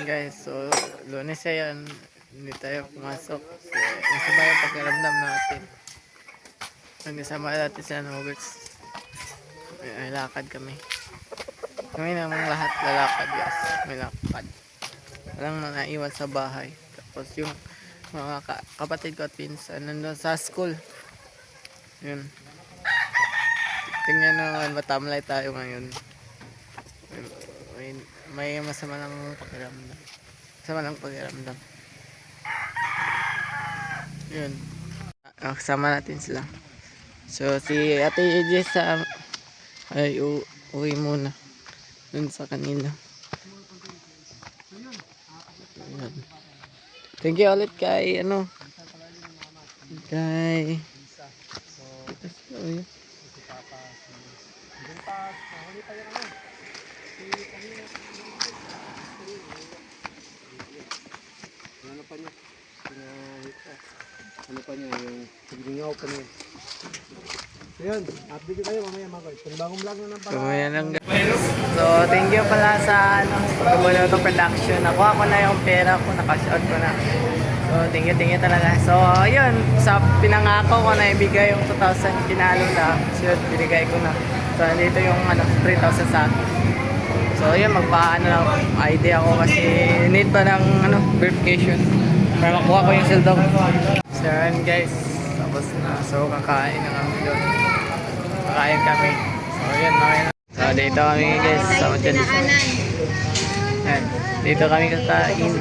Ayan guys, so Lunes yan, hindi tayo pumasok. So, masama yung pagkaramdam natin. Nagsama natin sa Nuggets. May lakad kami. Kami namang lahat lalakad guys. May lakad. Walang naiwan sa bahay. Tapos yung mga kapatid ko at pinsan nandun sa school. Yun. Tingnan naman, matamlay tayo ngayon. May masama lang pakiramdam. Masama lang pakiramdam. Yun. Kasama natin sila. So si Ate EJ ay uwi muna dun sa kanila. Yun. Thank you ulit kay kay ano pa niya, yung paglingaw pa niya. So yun, update kayo mamaya mga guys. Kung bagong vlog na ng So thank you pala sa Pagkabuloto Production. Nakuha ko na yung pera ko, nakash out ko na. So thank you talaga. So yun, sa pinangako ko na ibigay yung 2,000 tinalo na. So yun, binigay ko na. So dito yung 3,000 sa akin. So yun, magpaano lang ID ako kasi need pa ng verification para makuha ko yung sildo ko. So yun guys, tapos na. So kakain na kami doon. Kakain kami. So yun, mamaya na. So dito kami guys, sa Majalis. Yan, dito kami kakain.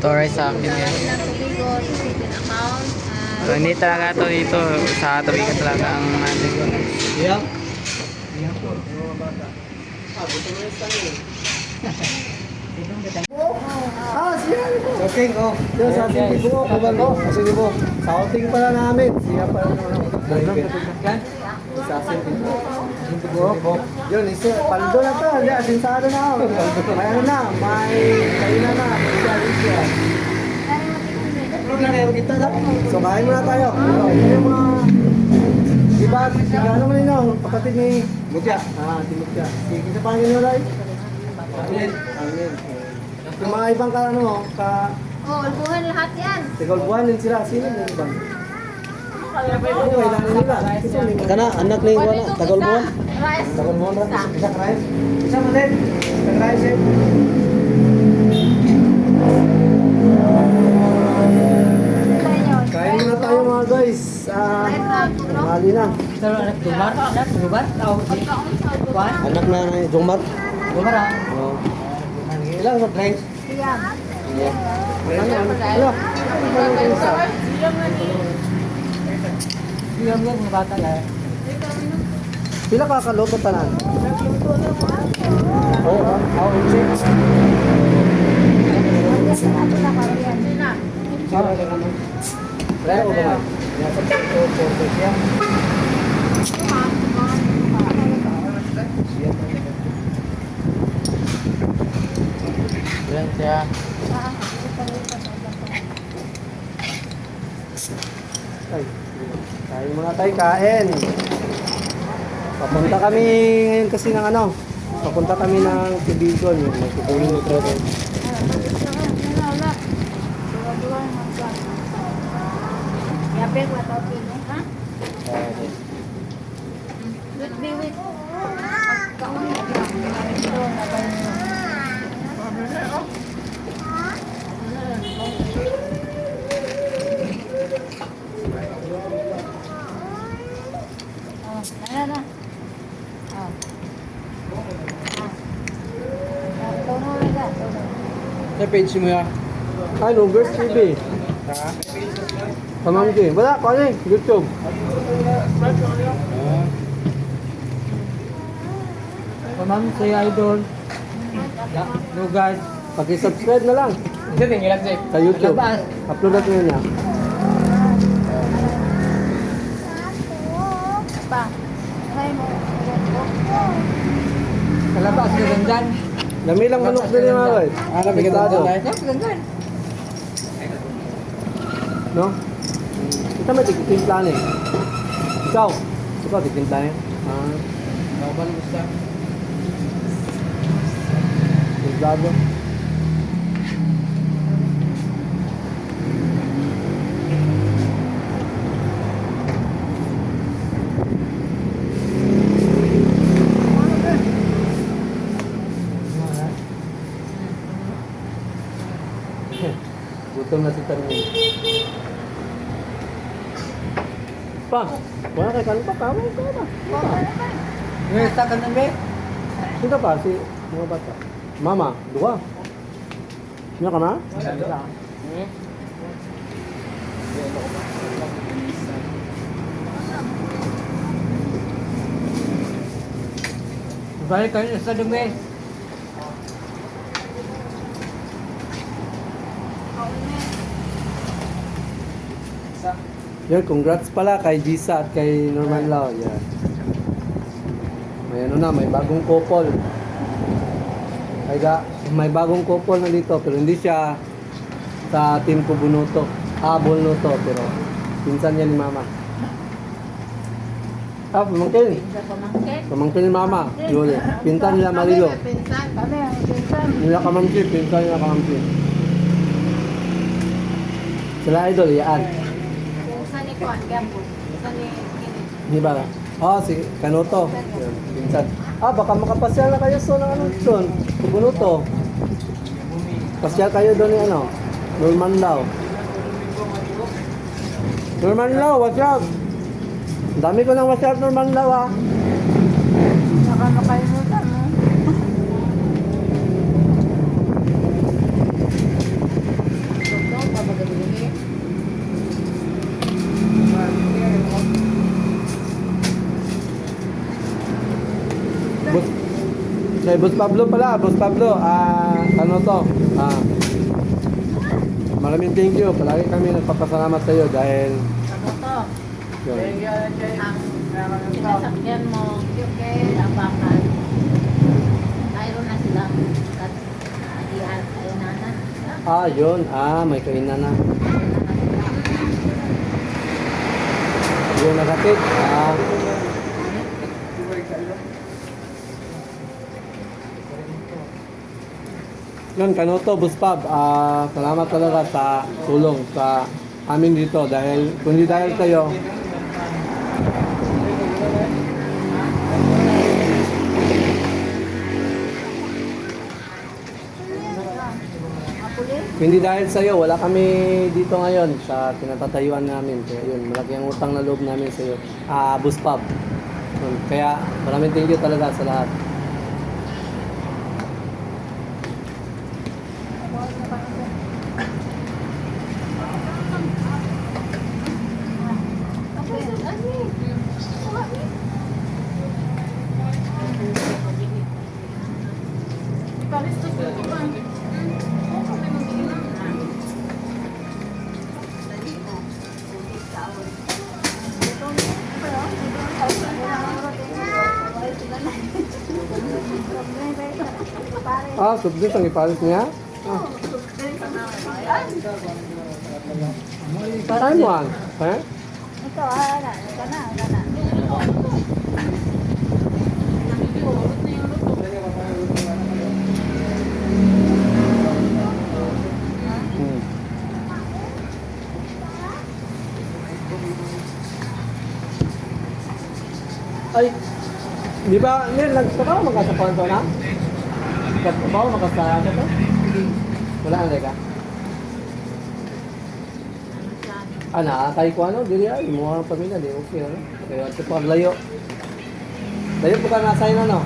Toray sa akin yan. So hindi talaga ito dito, sa tabi ka talaga ang natin. Yeah. Soking, oh. Yung sa ating ibo, kubal mo. Kasi di mo, sa outing pala namin. Siya pala sa ating ibo. Yun, paldo na to. Hindi, asinsado na ako. May may kainan na. So, kain muna tayo. Ito yung mga iba, ano mo ninyo, kapatid ni Mutya. Si Mutya. Sige, sa pangin nyo, Ray. Amin. Yung mga ibang Ulbuhan lahat yan. Tigolbuhan din sila. Sino yung ibang? Kailangan nila. Kana, anak ni Iguana. Tagolbuhan? Rice. Tagolbuhan na. Isang rice. Isang ulit. Isang rice eh. Kain muna tayo mga guys. Mali na. Anak na Jomar. Jomar ah? Oo. Ilang sa rice? Siyam. Siyam lang mga bata lang. Pila kakaluto tanan? Oo, ako ulit. Kaya ko ba? Nasa po siya. Yan siya. Ay, kain muna tayo, kain. Papunta kami ngayon kasi ng papunta kami ng Tibigon. Magpupulong ng travel. Yabe ko ito pino, ha? Good biwit. Na. Sa page mo ya? Ay, Nuggets TV. Tamam din. Wala, paano YouTube? Tamam, say idol. Nuggets. Pag-subscribe na lang. Sa YouTube. Upload natin yun niya. Pa. Try mo. Kalabas ka rin dyan. Dami lang manok din yung mga guys. Pigtado. No? Kita may tigtimplan eh. Ikaw tigtimplan eh. Ikaw ba gusto? Vlogger. Gutom na si Tarmin. Pa, wala kay kanin pa, kamay ka na. Ngayon, sa kanan ba? Sino pa si mga bata? Mama, dua. Niya ka na? Balik kayo sa dumi. Yan, congrats pala kay Gisa at kay Norman Lau. Yan. May ano na, may bagong couple. Kaya may bagong couple na dito pero hindi siya sa team ko Bunuto. Bunuto pero pinsan niya ni Mama. Pamangkin. Pamangkin ni Mama. Yun. Pinsan nila Marilo. Pinsan. Kami ang pinsan. Nila kamangkin, pinsan nila kamangkin. Sila idol, yan. Pinsan ni Juan Gambo. Pinsan ni Kini. Di ba? Si Kanoto. Yun, pinsan. Baka makapasyal na kayo so ng ano doon. Bunuto. Pasyal kayo doon ni ano? Norman Lau. Norman Lau, what's up? Ang dami ko ng what's up, Norman Lau Baka makalimutan mo. Boss, kay Boss Pablo pala, Boss Pablo, ano to? Maraming thank you. Palagi kami nagpapasalamat sa iyo dahil Ano to? yun. Ang sinasakyan mo, yung apakan. Mayroon na sila. Ayun na. Yun. May kainan na. Yung nagatid. Yun, Kanoto, Buspab, salamat talaga sa tulong sa amin dito dahil kundi dahil kayo hindi dahil sa iyo wala kami dito ngayon sa pinatatayuan namin kaya yun malaki ang utang na loob namin sa iyo Buspab. Yun, kaya maraming thank you talaga sa lahat. Subject ang ipalis niya? Saan mo ang? Ito, gana. Ay, di ba, Nel, nagtrabaho magkasapawan to na? Nagtrabaho magkasapawan to? Wala ang reka? Kahit ko ano, dili ay, mukha ng pamilya, di okay, ano? Kaya ito pa, layo. Layo po ka nasa yun, ano?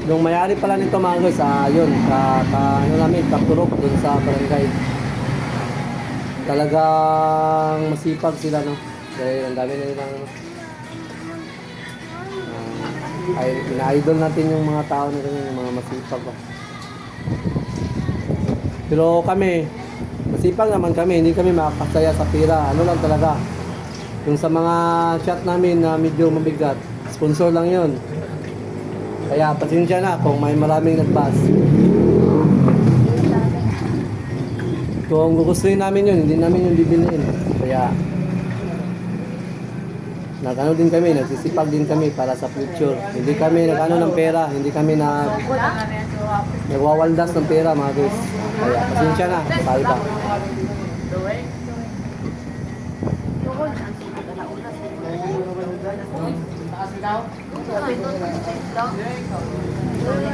Yung mayari pala nito mga guys, yun, ano namin, Kapturok, dun sa barangay. Talagang masipag sila, no? Dahil ang dami na nilang, ina-idol natin yung mga tao na rin, yung mga masipag. Pero kami, masipag naman kami, hindi kami makakasaya sa pira. Ano lang talaga, yung sa mga chat namin na medyo mabigat, sponsor lang yun. Kaya pasensya na kung may maraming nag-pass. Kung gugustuhin namin yun, hindi namin yung bibiliin. Kaya, nag-ano din kami, nagsisipag din kami para sa future. Hindi kami nag-ano ng pera, hindi kami nagwawaldas ng pera mga guys. Kaya, pasensya na, tayo ba?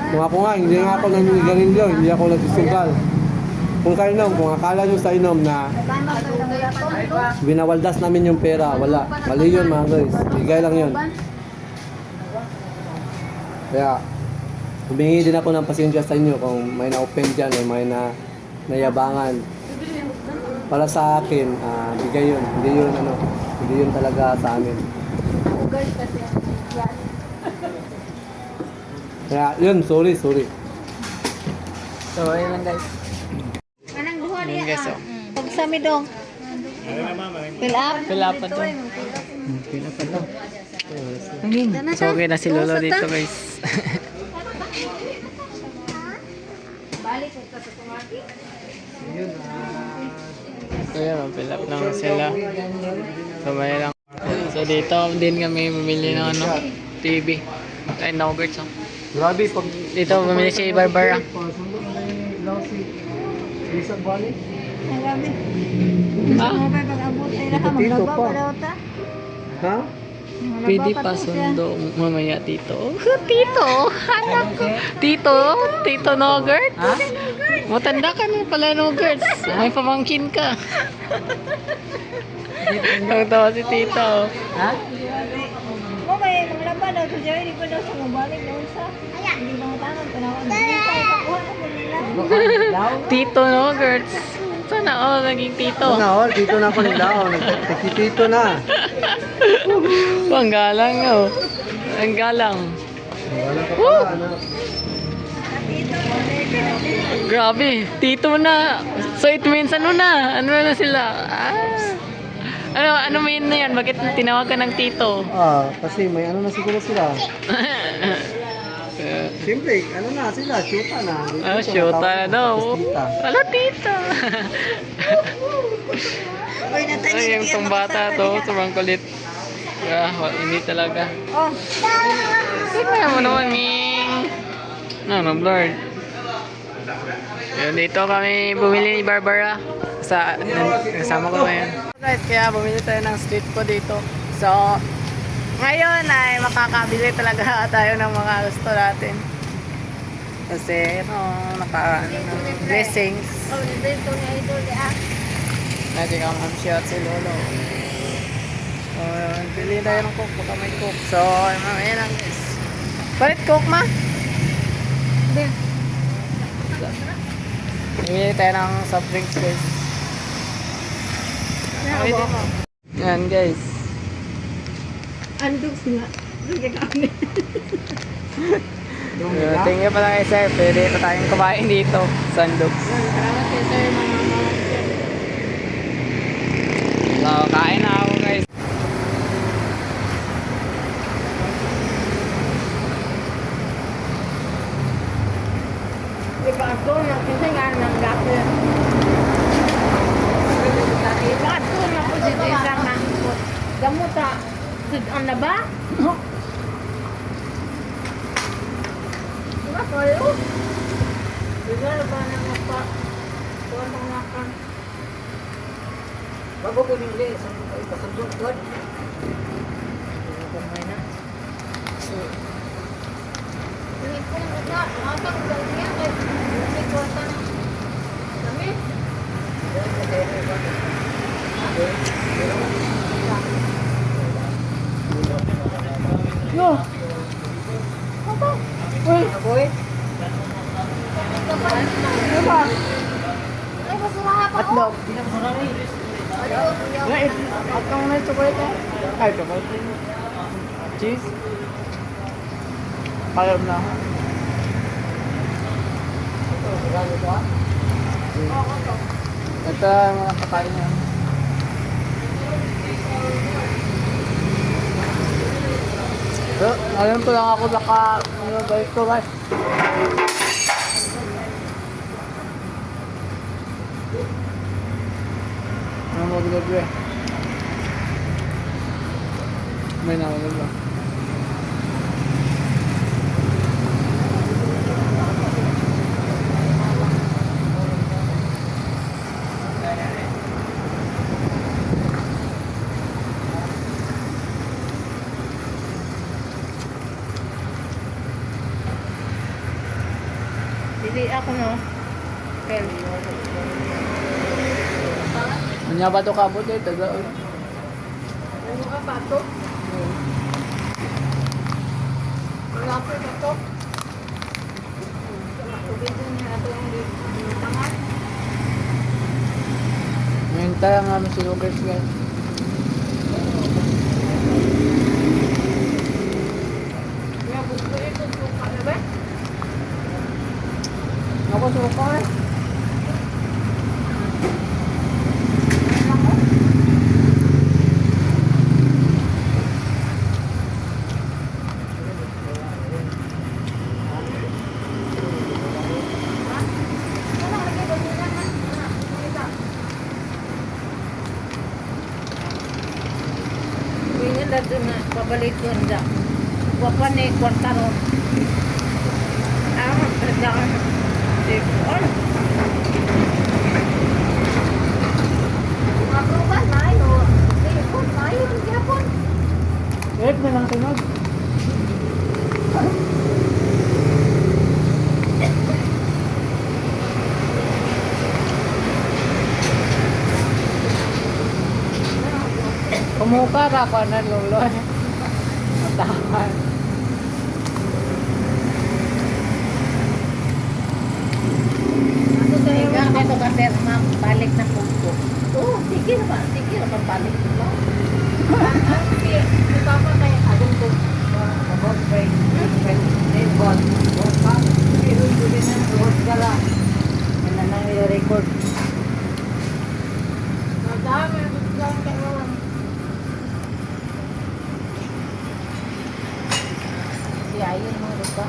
Kung ako nga, hindi nga ako naninigarilyo, hindi ako nagsusugal. Kung sa inom, kung akala nyo sa inom na binawaldas namin yung pera, wala. Mali yun mga guys, bigay lang yun. Kaya, humingi din ako ng pasensya sa inyo kung may na-offend dyan o may nayabangan. Para sa akin, bigay yun. Hindi yun talaga sa amin. Kaya yun, sorry. So, ayun lang guys. Anong duha Ayun guys, oh. Pag sa midong. Fill up. Fill up pa to. So, okay na si Lolo dito guys. Balik ko sa tumaki. So, yun, fill up lang sila. So, may lang. So, dito din kami bumili ng ano, TV. Ay, Nogurts. Oh. Grabe, pag... Dito, bumili si Barbara. Isang bali? Ang gabi. Ah? Mo ba pag-abot ay Tito, tito pa. ta? Ha? Pwede pa sundo mamaya, Tito. Tito, anak ko. Tito Nogurt. Ha? Matanda ka na pala, Nogurt. May pamangkin ka. Ang tawa si Tito. Ha? Mo ba yung laba daw sa Joy, di ko daw sa mabalik daw sa. Hindi ba matanong ko na ako. Hindi tayo pakuha na nila. Tito Nogurt. Sana all naging Tito. All, dito na ako nila. Nagtitito na. Ang galang, oh. Ang galang. Wala ka pala, anak. Grabe, Tito na. So it means ano na? Ano na sila? Ano mean na yan? Bakit tinawag ka ng Tito? Kasi may ano na siguro sila. Siyempre, ano na sila, shoota na. Shoota na daw. Ano, Tita? Ay, yung tong bata to, sobrang kulit. Hindi talaga. Oh. Tingnan mo naman, Ming. No, blurred. Yun, dito kami bumili ni Barbara. Kasama ko ngayon. Guys, kaya bumili tayo ng street food dito. So, ngayon ay makakabili talaga tayo ng mga gusto natin. Kasi, blessings. Oh, dito ni Idol ah. Natin ang shot si Lolo. So, pili tayo ng coke. Baka may coke. So, mamaya lang guys. Palit coke, ma? Hindi. Bumili tayo ng soft drinks guys. Okay din mo. Yan guys. Andog nga. Sige kami. Thank you pala kay sir. Pwede pa tayong kumain dito. Sandogs. Salamat kay sir mga So, kain na ako guys. Di ba ako nakita nga ng gato. Di ba ako na po dito isang nangkot. Gamot ah. Sudan na ba? Di ba kayo? Di ba na ba nang mapa? Tuwan ng makan. Bago ko nila, pasundot ko. Kumay na. Hindi ko na. Matang daw niya. Hindi ko na. Kami? Yo! Apa? Uy! Boy, Ano ba? Ay, basurahan pa ko. Atlog. Ayaw. Wait, at kang may chocolate eh? Ay, chocolate. Cheese? Pagod na. Ito ang mga kakain niya. So, ngayon ko lang ako balik ko guys. Ano mo bigay? May nakagod ba? Dili ako no. Pel. Anya ba to kabot eh? Taga. Ano ka ba to? Wala ko na to. Tubig niya ato ang tangan. Ngayon tayo nga may sinugers guys. Kaya gusto ito suka na ba? Ako suka eh. Ini dito na pabalik ko nda. Wapa ni kwarta ron. Nda. Tikon. Mapruban na yo. Tikon na yo gyapon. Wait na lang tinog. Kumuka ra ko na lulo. Matahan. Ako sa iyo ka to kater ma'am balik na ko. Oh, sige na ba? Sige na balik ko. Sige, si Papa kay agong ko. About break. Record. Pero hindi na record gala. Ano nang i-record? Madami ang kayo. Si ayun mo ba?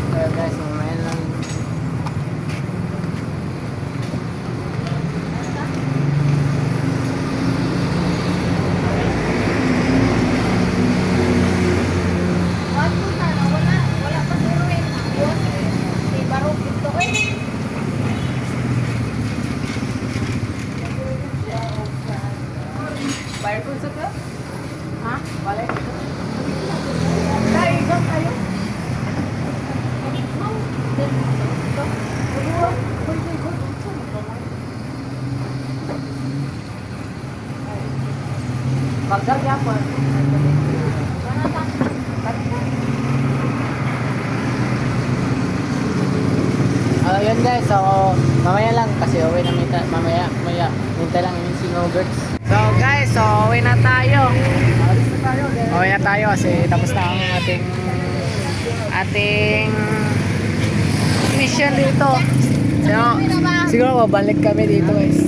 Kaya guys, mamaya lang. Wala pa siguro eh. Yun, si Barok ito eh. Bayar ko sa ka? Ha? Balik. Dahil ikaw tayo. Bagdad ya po. Yun guys, so mamaya lang kasi uwi na mamaya hintay lang yung sinugers. So guys, so uwi na tayo. Uwi na tayo kasi tapos na ang ating mission dito. So, siguro babalik kami dito guys.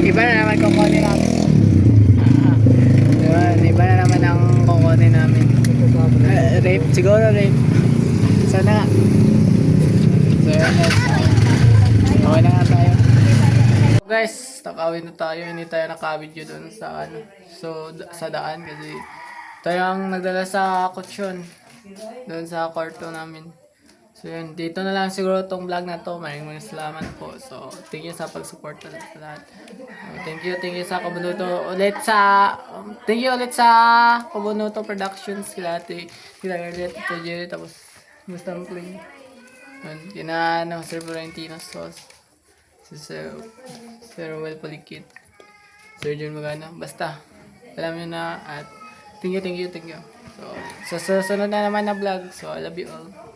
Iba na naman kukunin namin. Iba na naman ang kukunin namin. Rape, siguro rape. Sana nga. So yun guys. Okay na nga tayo. So guys, nakawin na tayo. Hindi tayo naka-video doon sa ano. So sa daan kasi tayo ang nagdala sa kutsyon. Doon sa kwarto namin. So yun, dito na lang siguro tong vlog na to. Maraming salamat po. So thank you sa pag-support sa lahat. Thank you sa Kabunuto ulit sa thank you ulit sa Kabunuto Productions kila Ate Garrett, Ate Jerry, tapos Mr. Clean. Kina ng Sir Florentino Sauce, si Sir Ruel Polikit, Sir John Magana, basta alam nyo na at thank you. So sa susunod na naman na vlog, so I love you all.